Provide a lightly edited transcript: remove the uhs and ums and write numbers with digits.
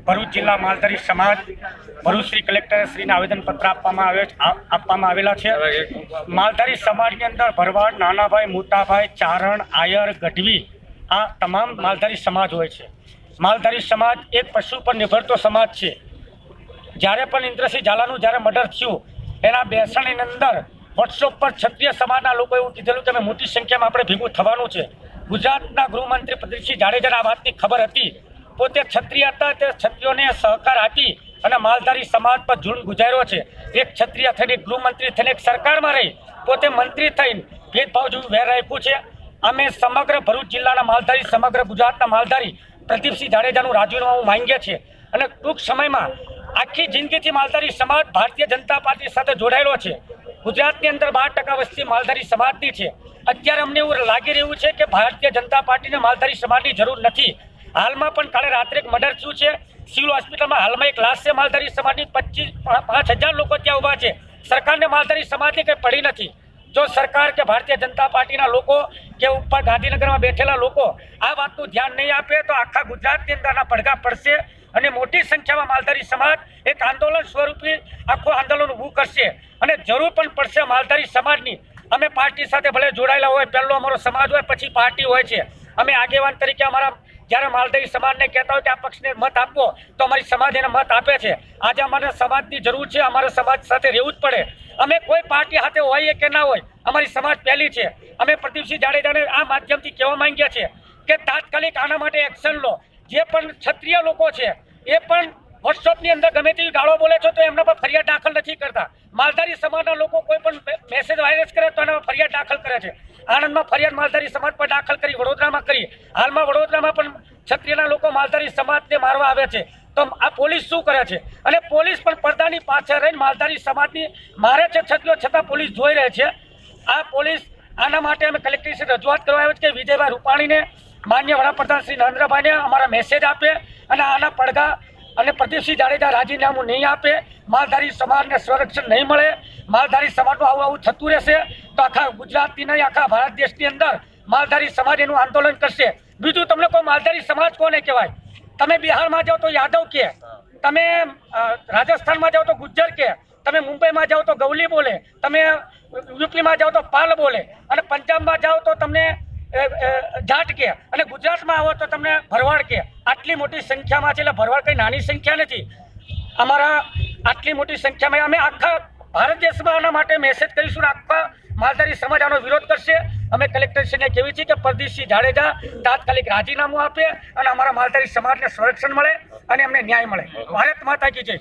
ભરૂચ જિલ્લા માલધારી સમાજ ભરૂચ શ્રી કલેક્ટર શ્રીને આવેદનપત્ર આપવામાં આવેલા છે। માલધારી સમાજની અંદર ભરવાડ, નાનાભાઈ, મોટાભાઈ, ચારણ, આયર, ગઢવી આ તમામ માલધારી સમાજ હોય છે। માલધારી સમાજ એક પશુ પર નિર્ભરતો સમાજ છે। જ્યારે પણ ઇન્દ્રસિંહ ઝાલાનું જ્યારે મર્ડર થયું એના બેસણની અંદર વોટ્સઅપ પર ક્ષત્રિય સમાજના લોકો એવું કીધેલું કે મોટી સંખ્યામાં આપણે ભેગું થવાનું છે। ગુજરાતના ગૃહમંત્રી પ્રદીપસિંહ જાડેજાને આ વાતની ખબર હતી। પોતે ક્ષત્રિય હતા, તે ક્ષત્રિયોને સહકાર આપી અને માલધારી સમાજ પર જુલ્મ ગુજાર્યો છે। એક ક્ષત્રિય થઈને ગૃહમંત્રી થઈને એક સરકારમાં રહી પોતે મંત્રી થઈને ભેદભાવ જેવું વેર રાખ્યું છે। અમે સમગ્ર ભરૂચ જિલ્લાના માલધારી, સમગ્ર ગુજરાતના માલધારી પ્રદીપસિંહ જાડેજાનું રાજીનામું માંગીએ છીએ અને ટૂંક સમયમાં આખી જિંદગીથી માલધારી સમાજ ભારતીય જનતા પાર્ટી સાથે જોડાયેલો છે। ગુજરાતની અંદર 12% વસ્તી માલધારી સમાજની છે। અત્યારે અમને એવું લાગી રહ્યું છે કે ભારતીય જનતા પાર્ટીને માલધારી સમાજની જરૂર નથી। હાલમાં પણ કાલે રાત્રે એક મર્ડર થયું છે સિવિલ હોસ્પિટલમાં। હાલમાં એક લાશ છે માલધારી સમાજની। 5,000 લોકો ત્યાં ઊભા છે। સરકારને માલધારી સમાજની કંઈ પડી નથી। જો સરકાર કે ભારતીય જનતા પાર્ટીના લોકો કે ઉપર ગાંધીનગરમાં બેઠેલા લોકો આ વાતનું ધ્યાન નહીં આપે તો આખા ગુજરાતની અંદરના પડઘા પડશે અને મોટી સંખ્યામાં માલધારી સમાજ એક આંદોલન સ્વરૂપે આખું આંદોલન ઊભું કરશે અને જરૂર પણ પડશે માલધારી સમાજની। અમે પાર્ટી સાથે ભલે જોડાયેલા હોય, પહેલો અમારો સમાજ હોય પછી પાર્ટી હોય છે। અમે આગેવાન તરીકે અમારા જ્યારે માલધારી સમાજને કહેતા હોય કે આ પક્ષને મત આપવો તો અમારી સમાજ એને મત આપે છે। આજે અમારે સમાજની જરૂર છે, અમારે સમાજ સાથે રહેવું જ પડે। અમે કોઈ પાર્ટી સાથે હોઈએ કે ના હોય, અમારી સમાજ પહેલી છે। અમે પ્રદીપસિંહ જાડેજાને આ માધ્યમથી કહેવા માંગીએ છીએ કે તાત્કાલિક આના માટે એક્શન લો। જે પણ ક્ષત્રિય લોકો છે એ પણ વોટ્સઅપની અંદર ગમે તેવી ગાળો બોલે છે તો એમના પર ફરિયાદ દાખલ નથી કરતા। માલધારી સમાજના લોકો કોઈ પણ મેસેજ વાયરસ કરે તો એના પર ફરિયાદ દાખલ કરે છે। આણંદમાં ફરિયાદ માલધારી સમાજ પર દાખલ કરી, વડોદરામાં કરી। હાલમાં વડોદરામાં પણ ક્ષત્રિયના લોકો માલધારી સમાજને મારવા આવે છે તો આ પોલીસ શું કરે છે? અને પોલીસ પણ પડદાની પાછળ રહીને માલધારી સમાજની મારે છે ક્ષત્રિયો, છતાં પોલીસ જોઈ રહે છે। આ પોલીસ આના માટે અમે કલેક્ટરશ્રી રજૂઆત કરવા આવ્યા છે કે વિજયભાઈ રૂપાણીને, માન્ય વડાપ્રધાન શ્રી નરેન્દ્રભાઈને અમારા મેસેજ આપે અને આના પડઘા અને પ્રદીપસિંહ જાડેજા રાજીનામું નહીં આપે, માલધારી સમાજને સંરક્ષણ નહીં મળે, માલધારી સમાજનું આવું થતું રહેશે તો આખા ગુજરાતની નહીં આખા ભારત દેશની અંદર માલધારી સમાજ એનું આંદોલન કરશે। બીજું તમને કોઈ માલધારી સમાજ કોને કહેવાય? તમે બિહારમાં જાઓ તો યાદવ કહે, તમે રાજસ્થાનમાં જાઓ તો ગુજ્જર કહે, તમે મુંબઈમાં જાઓ તો ગવલી બોલે, તમે યુપીમાં જાઓ તો પાલ બોલે અને પંજાબમાં જાઓ તો તમને જાટ કે અને ગુજરાતમાં આવો તો તમને ભરવાડ કે। આટલી મોટી સંખ્યામાં છે એટલે ભરવાડ કંઈ નાની સંખ્યા નથી। અમારા આટલી મોટી સંખ્યામાં અમે આખા ભારત દેશમાં આના માટે મેસેજ કરીશું અને આખા માલધારી સમાજ આનો વિરોધ કરશે। અમે કલેક્ટરશ્રીને કહેવી છે કે પ્રદીપસિંહ જાડેજા તાત્કાલિક રાજીનામું આપે અને અમારા માલધારી સમાજને સંરક્ષણ મળે અને અમને ન્યાય મળે। ભારત માતા કી જય।